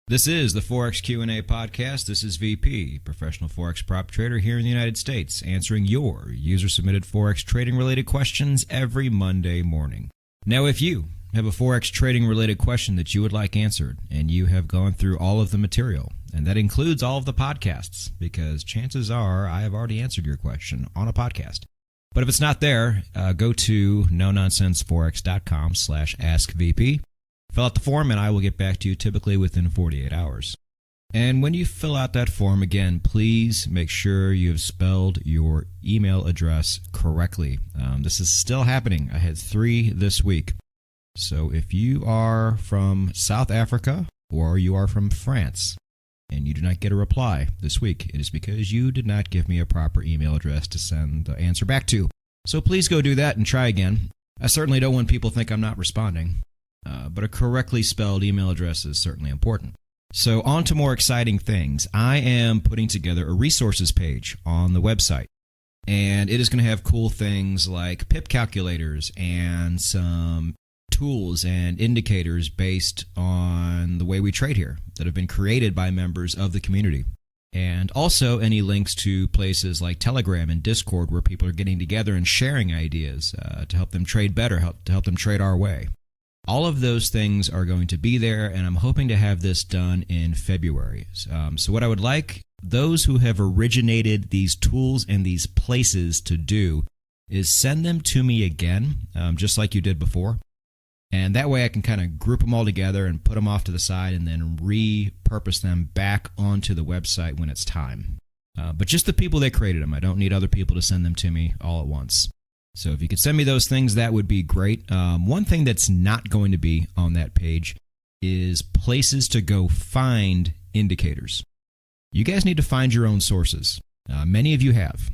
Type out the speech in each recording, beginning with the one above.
This is the Forex Q&A podcast. This is VP, professional Forex prop trader here in the United States, answering your user-submitted Forex trading-related questions every Monday morning. Now, if you have a Forex trading-related question that you would like answered, and you have gone through all of the material, and that includes all of the podcasts, because chances are I have already answered your question on a podcast. But if it's not there, go to nononsenseforex.com/askvp. Fill out the form and I will get back to you typically within 48 hours. And when you fill out that form, again, please make sure you have spelled your email address correctly. This is still happening. I had 3 this week. So if you are from South Africa or you are from France and you do not get a reply this week, it is because you did not give me a proper email address to send the answer back to. So please go do that and try again. I certainly don't want people to think I'm not responding. But a correctly spelled email address is certainly important. So on to more exciting things. I am putting together a resources page on the website. And it is going to have cool things like pip calculators and some tools and indicators based on the way we trade here that have been created by members of the community. And also any links to places like Telegram and Discord where people are getting together and sharing ideas to help them trade better, to help them trade our way. All of those things are going to be there, and I'm hoping to have this done in February. So what I would like those who have originated these tools and these places to do is send them to me again, just like you did before. And that way I can kind of group them all together and put them off to the side and then repurpose them back onto the website when it's time. But just the people that created them. I don't need other people to send them to me all at once. So if you could send me those things, that would be great. One thing that's not going to be on that page is places to go find indicators. You guys need to find your own sources. Many of you have.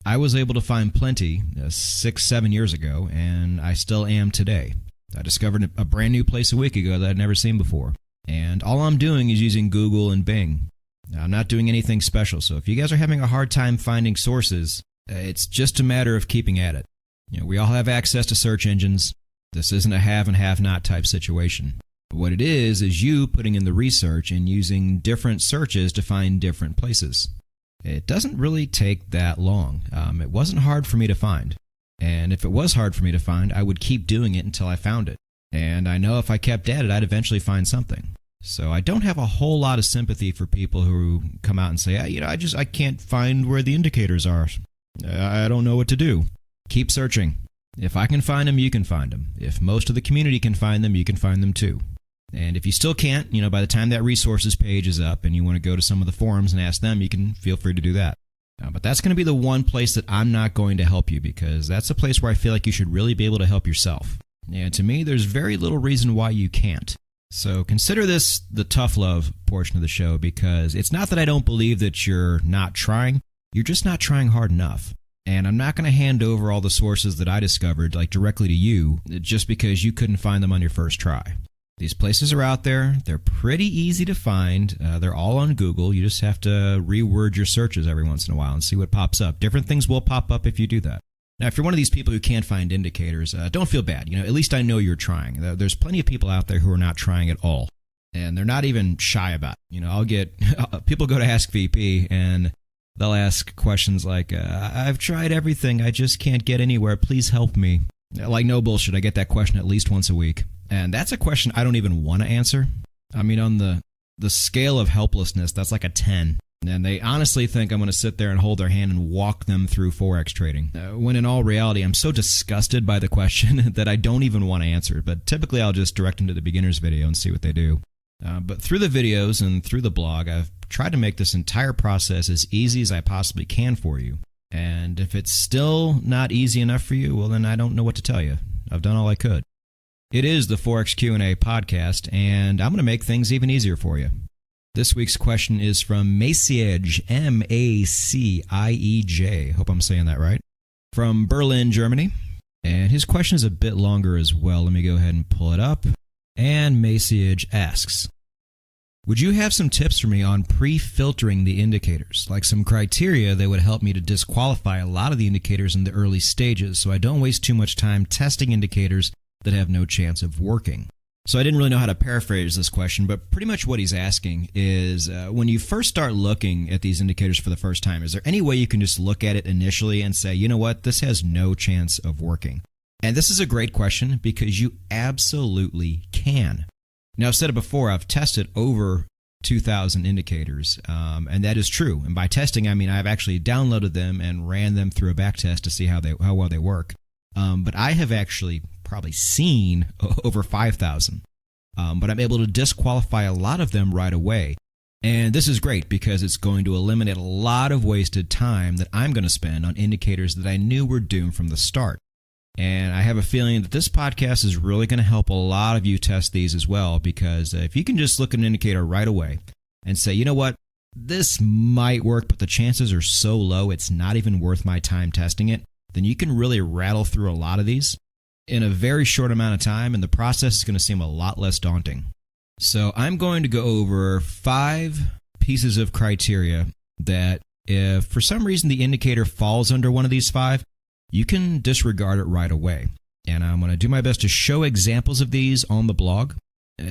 I was able to find plenty 6-7 years ago, and I still am today. I discovered a brand new place a week ago that I'd never seen before. And all I'm doing is using Google and Bing. I'm not doing anything special. So if you guys are having a hard time finding sources, it's just a matter of keeping at it. You know, we all have access to search engines. This isn't a have and have not type situation. But what it is you putting in the research and using different searches to find different places. It doesn't really take that long. It wasn't hard for me to find. And if it was hard for me to find, I would keep doing it until I found it. And I know if I kept at it, I'd eventually find something. So I don't have a whole lot of sympathy for people who come out and say, I can't find where the indicators are. I don't know what to do. Keep searching. If I can find them, you can find them. If most of the community can find them, you can find them too. And if you still can't, by the time that resources page is up and you want to go to some of the forums and ask them, you can feel free to do that. But that's going to be the one place that I'm not going to help you, because that's a place where I feel like you should really be able to help yourself. And to me, there's very little reason why you can't. So consider this the tough love portion of the show, because it's not that I don't believe that you're not trying. You're just not trying hard enough. And I'm not going to hand over all the sources that I discovered directly to you just because you couldn't find them on your first try. These places are out there. They're pretty easy to find. They're all on Google. You just have to reword your searches every once in a while and see what pops up. Different things will pop up if you do that. Now, if you're one of these people who can't find indicators, don't feel bad. At least I know you're trying. There's plenty of people out there who are not trying at all. And they're not even shy about it. I'll get people go to Ask VP and they'll ask questions like, I've tried everything, I just can't get anywhere, please help me. Like, no bullshit, I get that question at least once a week. And that's a question I don't even want to answer. On the scale of helplessness, that's like a 10. And they honestly think I'm going to sit there and hold their hand and walk them through Forex trading. When in all reality, I'm so disgusted by the question that I don't even want to answer it. But typically I'll just direct them to the beginner's video and see what they do. But through the videos and through the blog, I've tried to make this entire process as easy as I possibly can for you. And if it's still not easy enough for you, well, then I don't know what to tell you. I've done all I could. It is the Forex Q&A podcast, and I'm going to make things even easier for you. This week's question is from Maciej, M-A-C-I-E-J. Hope I'm saying that right. From Berlin, Germany. And his question is a bit longer as well. Let me go ahead and pull it up. And Maciej asks, would you have some tips for me on pre-filtering the indicators, like some criteria that would help me to disqualify a lot of the indicators in the early stages so I don't waste too much time testing indicators that have no chance of working? So I didn't really know how to paraphrase this question, but pretty much what he's asking is when you first start looking at these indicators for the first time, is there any way you can just look at it initially and say, you know what, this has no chance of working? And this is a great question because you absolutely can. Now, I've said it before, I've tested over 2,000 indicators, and that is true. And by testing, I mean I've actually downloaded them and ran them through a back test to see how well they work. But I have actually probably seen over 5,000, but I'm able to disqualify a lot of them right away. And this is great because it's going to eliminate a lot of wasted time that I'm going to spend on indicators that I knew were doomed from the start. And I have a feeling that this podcast is really going to help a lot of you test these as well, because if you can just look at an indicator right away and say, you know what, this might work, but the chances are so low it's not even worth my time testing it, then you can really rattle through a lot of these in a very short amount of time, and the process is going to seem a lot less daunting. So I'm going to go over 5 pieces of criteria that if for some reason the indicator falls under one of these 5, you can disregard it right away. And I'm going to do my best to show examples of these on the blog,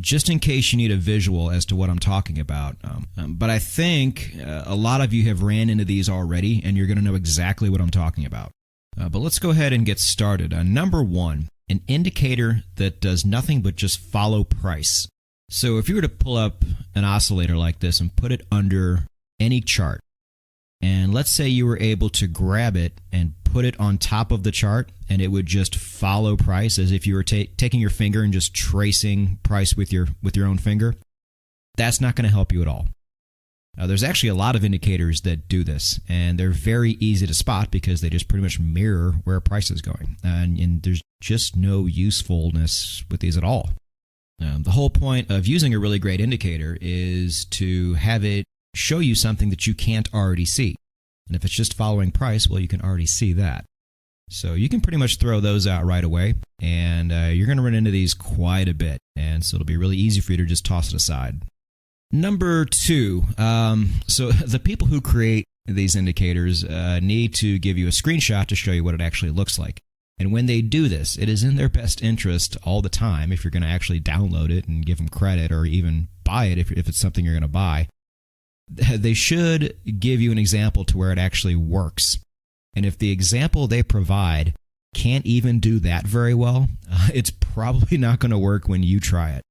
just in case you need a visual as to what I'm talking about. But I think a lot of you have ran into these already, and you're going to know exactly what I'm talking about. But let's go ahead and get started. Number 1, an indicator that does nothing but just follow price. So if you were to pull up an oscillator like this and put it under any chart, and let's say you were able to grab it and put it on top of the chart, and it would just follow price as if you were taking your finger and just tracing price with your own finger, that's not going to help you at all. There's actually a lot of indicators that do this, and they're very easy to spot because they just pretty much mirror where price is going, and there's just no usefulness with these at all. The whole point of using a really great indicator is to have it show you something that you can't already see. And if it's just following price, well, you can already see that. So you can pretty much throw those out right away, and you're going to run into these quite a bit, and so it'll be really easy for you to just toss it aside. Number 2, so the people who create these indicators need to give you a screenshot to show you what it actually looks like. And when they do this, it is in their best interest all the time, if you're going to actually download it and give them credit or even buy it if it's something you're going to buy, they should give you an example to where it actually works. And if the example they provide can't even do that very well, it's probably not going to work when you try it.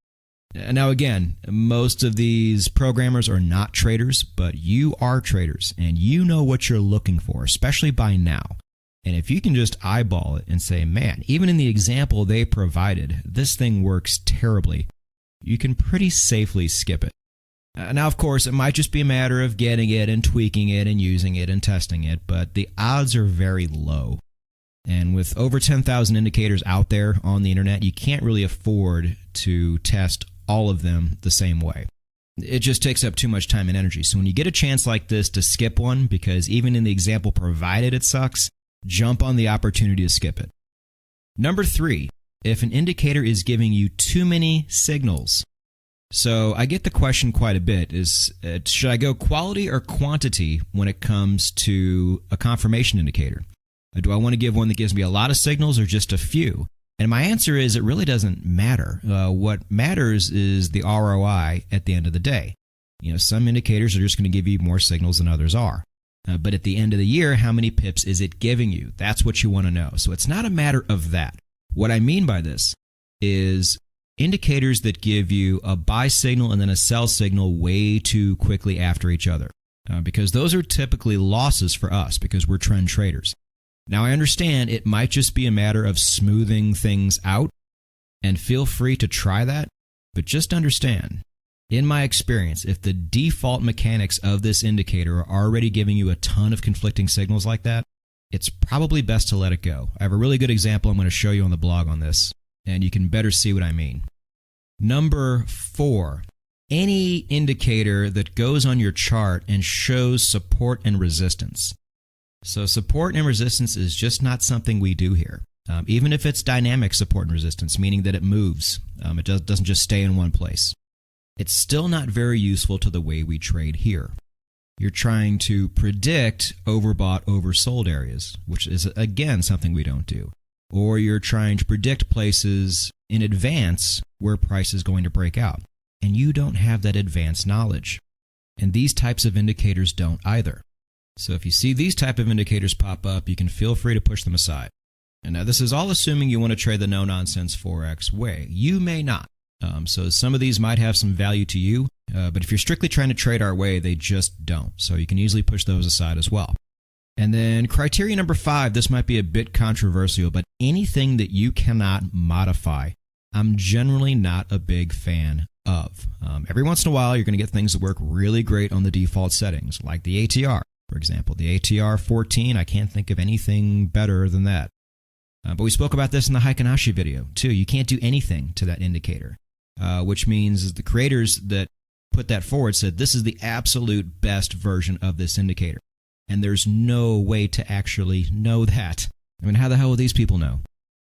Now again, most of these programmers are not traders, but you are traders, and you know what you're looking for, especially by now. And if you can just eyeball it and say, man, even in the example they provided, this thing works terribly, you can pretty safely skip it. Now, of course, it might just be a matter of getting it and tweaking it and using it and testing it, but the odds are very low. And with over 10,000 indicators out there on the internet, you can't really afford to test all of them the same way. It just takes up too much time and energy. So when you get a chance like this to skip one, because even in the example provided it sucks, jump on the opportunity to skip it. Number 3, if an indicator is giving you too many signals. So I get the question quite a bit is, should I go quality or quantity when it comes to a confirmation indicator? Do I want to give one that gives me a lot of signals or just a few? And my answer is it really doesn't matter. What matters is the ROI at the end of the day. You know, some indicators are just going to give you more signals than others are. But at the end of the year, how many pips is it giving you? That's what you want to know. So it's not a matter of that. What I mean by this is indicators that give you a buy signal and then a sell signal way too quickly after each other. Because those are typically losses for us because we're trend traders. Now, I understand it might just be a matter of smoothing things out, and feel free to try that, but just understand, in my experience, if the default mechanics of this indicator are already giving you a ton of conflicting signals like that, it's probably best to let it go. I have a really good example I'm going to show you on the blog on this, and you can better see what I mean. Number 4, any indicator that goes on your chart and shows support and resistance. So support and resistance is just not something we do here. Even if it's dynamic support and resistance, meaning that it moves, it doesn't just stay in one place. It's still not very useful to the way we trade here. You're trying to predict overbought, oversold areas, which is, again, something we don't do. or you're trying to predict places in advance where price is going to break out, and you don't have that advanced knowledge. And these types of indicators don't either. So if you see these type of indicators pop up, you can feel free to push them aside. And now this is all assuming you want to trade the no-nonsense Forex way. You may not. So some of these might have some value to you, but if you're strictly trying to trade our way, they just don't. So you can easily push those aside as well. And then criteria number 5, this might be a bit controversial, but anything that you cannot modify, I'm generally not a big fan of. Every once in a while, you're going to get things that work really great on the default settings, like the ATR, for example. The ATR 14, I can't think of anything better than that. But we spoke about this in the Heikinashi video, too. You can't do anything to that indicator, which means the creators that put that forward said this is the absolute best version of this indicator. And there's no way to actually know that. I mean, how the hell will these people know?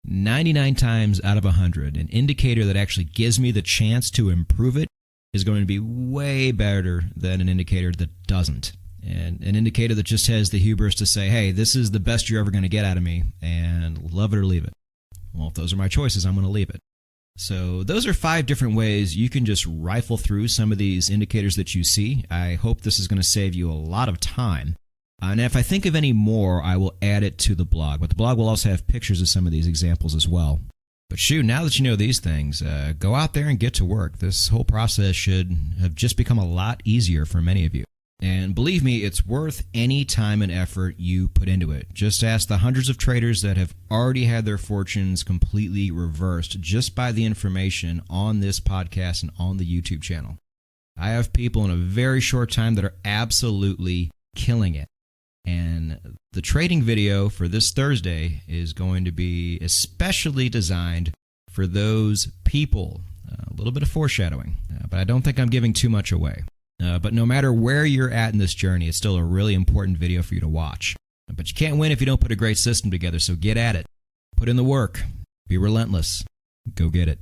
99 times out of 100, an indicator that actually gives me the chance to improve it is going to be way better than an indicator that doesn't. And an indicator that just has the hubris to say, hey, this is the best you're ever going to get out of me, and love it or leave it. Well, if those are my choices, I'm going to leave it. So those are 5 different ways you can just rifle through some of these indicators that you see. I hope this is going to save you a lot of time. And if I think of any more, I will add it to the blog. But the blog will also have pictures of some of these examples as well. But shoot, now that you know these things, go out there and get to work. This whole process should have just become a lot easier for many of you. And believe me, it's worth any time and effort you put into it. Just ask the hundreds of traders that have already had their fortunes completely reversed just by the information on this podcast and on the YouTube channel. I have people in a very short time that are absolutely killing it. And the trading video for this Thursday is going to be especially designed for those people. A little bit of foreshadowing, but I don't think I'm giving too much away. But no matter where you're at in this journey, it's still a really important video for you to watch. But you can't win if you don't put a great system together, so get at it. Put in the work. Be relentless. Go get it.